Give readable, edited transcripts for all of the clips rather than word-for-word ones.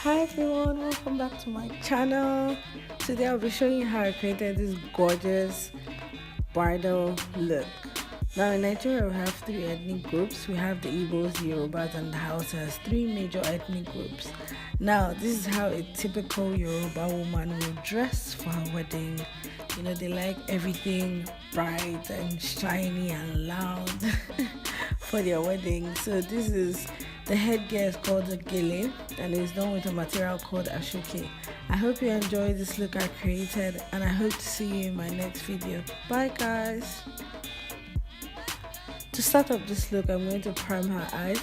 Hi everyone, welcome back to my channel. Today I'll be showing you how I created this gorgeous bridal look. Now in Nigeria we have three ethnic groups. We have the Igbos, the Yorubas and the Hausas, three major ethnic groups. Now this is how a typical Yoruba woman will dress for her wedding. You know, they like everything bright and shiny and loud for their wedding. So this is the headgear is called a gele and it's done with a material called ashoke. I hope you enjoy this look I created and I hope to see you in my next video. Bye guys! To start up this look, I'm going to prime her eyes.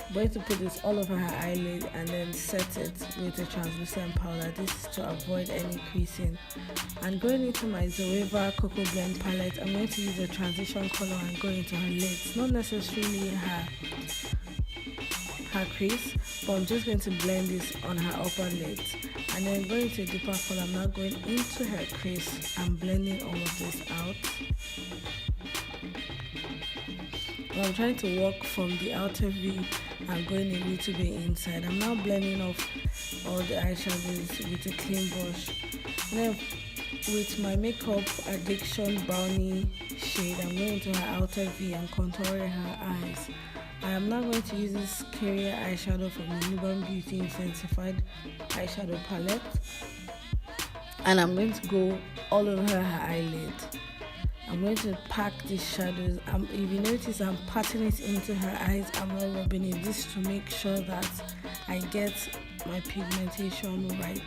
I'm going to put this all over her eyelid and then set it with a translucent powder. This is to avoid any creasing. And going into my Zoeva Cocoa Blend palette, I'm going to use a transition color and go into her lids. Not necessarily her crease, but I'm just going to blend this on her upper lids. And then going to a deeper color, I'm now going into her crease and blending all of this out. I'm trying to work from the outer V and going a little bit inside. I'm now blending off all the eyeshadows with a clean brush. And then with my Makeup Addiction Brownie shade, I'm going to her outer V and contouring her eyes. I am now going to use this Carrier eyeshadow from the Newborn Beauty Intensified Eyeshadow Palette. And I'm going to go all over her eyelid. I'm going to pack these shadows. If you notice, I'm patting it into her eyes. I'm not rubbing it. This to make sure that I get my pigmentation right.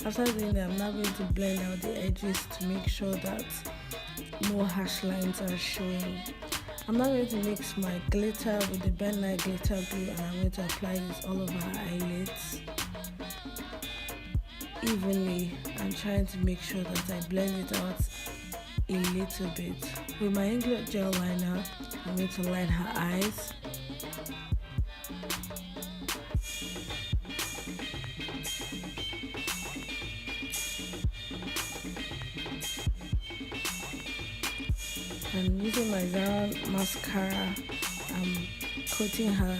After doing that, I'm now going to blend out the edges to make sure that no harsh lines are showing. I'm now going to mix my glitter with the Ben Nye glitter glue and I'm going to apply this all over her eyelids evenly and trying to make sure that I blend it out a little bit. With my Inglot gel liner, I'm going to line her eyes. And using my Zara mascara, I'm coating her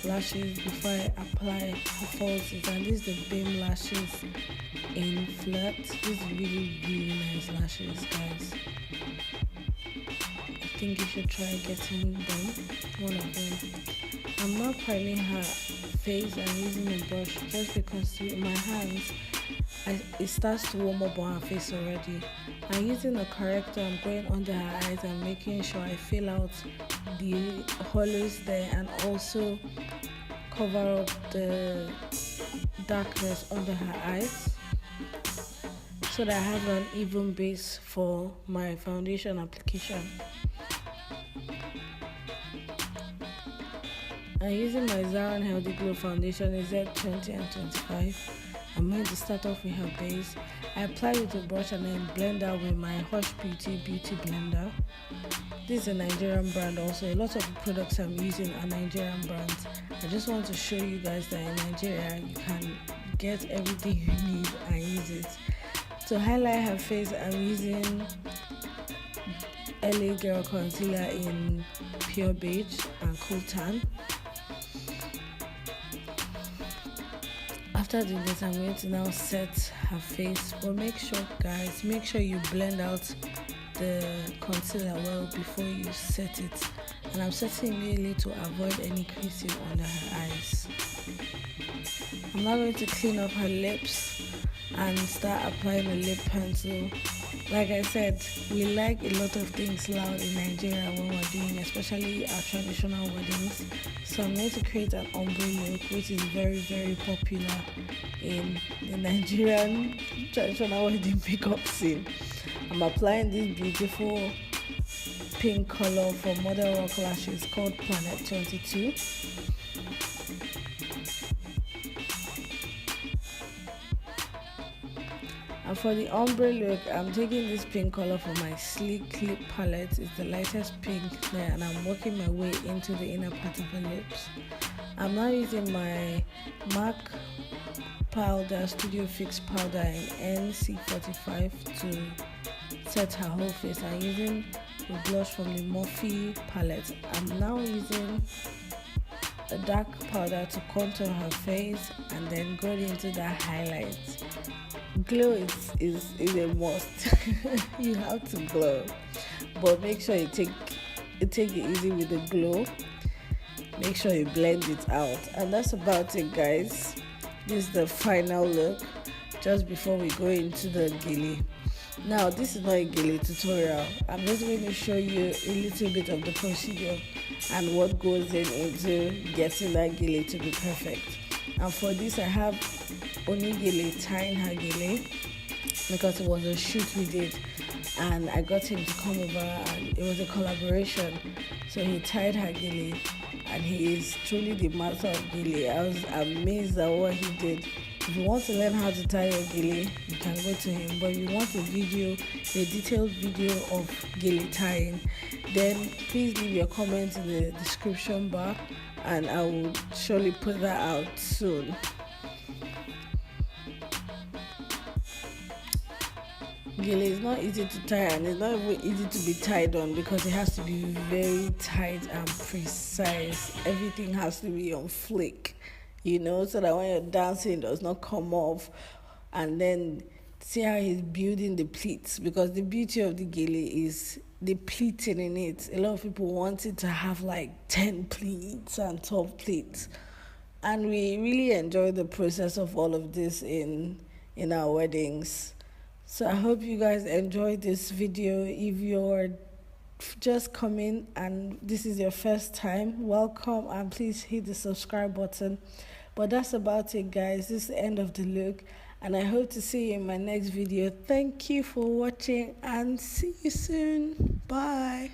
lashes before I apply her falsies. And this is the Beam lashes in Flirt. These are really nice lashes, guys. I think you should try getting them, one of them. I'm not priming her face and using a brush just because with my hands it starts to warm up on her face already. I'm using a corrector. I'm going under her eyes and making sure I fill out the hollows there and also cover up the darkness under her eyes so that I have an even base for my foundation application. I'm using my Zara Healthy Glow foundation is Z20 and 25. I'm going to start off with her base. I apply with a brush and then blend out with my Hush Beauty blender. This is a Nigerian brand also. A lot of the products I'm using are Nigerian brands. I just want to show you guys that in Nigeria you can get everything you need and use it. To highlight her face, I'm using LA Girl Concealer in Pure Beige and Cool Tan. After doing this, I'm going to now set her face. But make sure you blend out the concealer well before you set it. And I'm setting really to avoid any creasing under her eyes. I'm now going to clean up her lips and start applying a lip pencil. Like I said, we like a lot of things loud in Nigeria when we're doing, especially our traditional weddings. So I'm going to create an ombre look, which is very popular in the Nigerian traditional wedding makeup scene. I'm applying this beautiful pink color from Model Rock Lashes called Planet 22. And for the ombre look, I'm taking this pink color from my Sleek Clip palette. It's the lightest pink there and I'm working my way into the inner part of her lips. I'm now using my MAC powder, Studio Fix powder in NC45 to set her whole face. I'm using the blush from the Morphe palette. I'm now using a dark powder to contour her face, and then going into that highlight. Glow is a must. You have to glow, but make sure you take it easy with the glow. Make sure you blend it out, and that's about it, guys. This is the final look just before we go into the gele. Now, this is not a gele tutorial. I'm just going to show you a little bit of the procedure and what goes into getting that gele to be perfect. And for this, I have Oni Gele tying her gele because it was a shoot we did, and I got him to come over, and it was a collaboration. So he tied her gele, and he is truly the master of gele. I was amazed at what he did. If you want to learn how to tie your gele, you can go to him. But if you want a detailed video of gele tying, then please leave your comments in the description bar, and I will surely put that out soon. Gele is not easy to tie, and it's not even easy to be tied on because it has to be very tight and precise. Everything has to be on flick, so that when you're dancing, it does not come off. And then see how he's building the pleats, because the beauty of the gele is the pleating in it. A lot of people want it to have like 10 pleats and 12 pleats, and we really enjoy the process of all of this in our weddings. So I hope you guys enjoyed this video. If you're just coming and this is your first time, welcome, and please hit the subscribe button. But that's about it, guys. This is the end of the look, and I hope to see you in my next video. Thank you for watching, and see you soon. Bye.